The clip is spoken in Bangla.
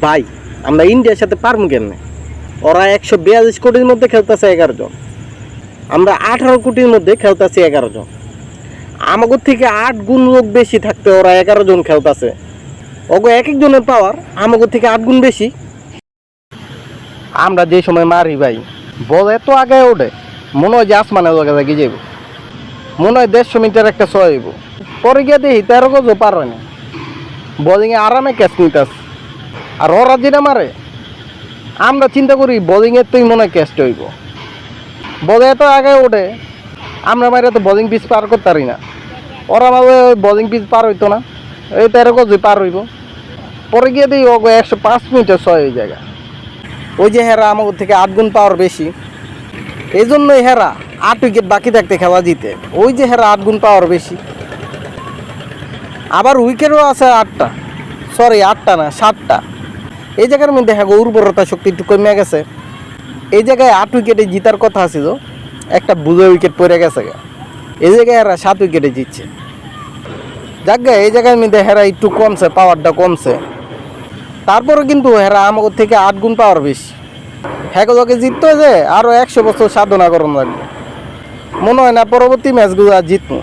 ভাই আমরা ইন্ডিয়ার সাথে পারবো কেমনে? ওরা 142 কোটির মধ্যে খেলতেছে 11 জন, আমরা 18 কোটির মধ্যে খেলতেছি 11 জন। আমাদের থেকে 8 গুণ লোক বেশি থাকতে ওরা 11 জন খেলতেছে। ওগো এক একজনের পাওয়ার আমাদের থেকে 8 গুণ বেশি। আমরা যে সময় মারি ভাই, বল এত আগে ওঠে, মনে হয় যে আসমানে জায়গা যাইব, মনে হয় 150 মিটার একটা ছয় হইব। পরে গিয়ে দেখি 13 গজও পার হয় না। বোলিংয়ে আরামে ক্যাচ নিতাস, আর ওরা যেটা মারে আমরা চিন্তা করি বোলিংয়ের তুই মনে হয় ক্যাচটা হইব। বলে এত আগে ওঠে, আমরা মারে তো বোলিং পিচ পার করতে পারি না। ওরা ভাবে ওই বোলিং পিচ পার হইতো না, এই 13 গজই পার হইব। পরে গিয়ে দিই ও 105 মিটার ছয় ওই জায়গা। ওই যে হেরা আমাদের থেকে 8 গুণ পাওয়ার বেশি, এই জন্যই হেরা 8 উইকেট বাকি থাকতে খেলা জিতে। ওই যে হেরা 8 গুণ পাওয়ার বেশি। আবার উইকেটও আছে 8টা, সরি 8টা না 7টা। এই জায়গার মধ্যে দেখা উর্বরতা শক্তি একটু কমে গেছে। এই জায়গায় 8 উইকেটে জিতার কথা ছিল, একটা বুঝে উইকেট পড়ে গেছে। এই জায়গায় হেরা 7 উইকেটে জিতছে। যাক গে, এই জায়গার মধ্যে হেরা একটু কমছে, পাওয়ারটা কমছে। তারপরে কিন্তু হেরা আমাদের থেকে 8 গুণ পাওয়ার বেশি। হ্যাঁকে জিততে যে আরও 100 বছর সাধনা করানো লাগবে। মনে হয় না পরবর্তী ম্যাচগুলো আর জিতবো।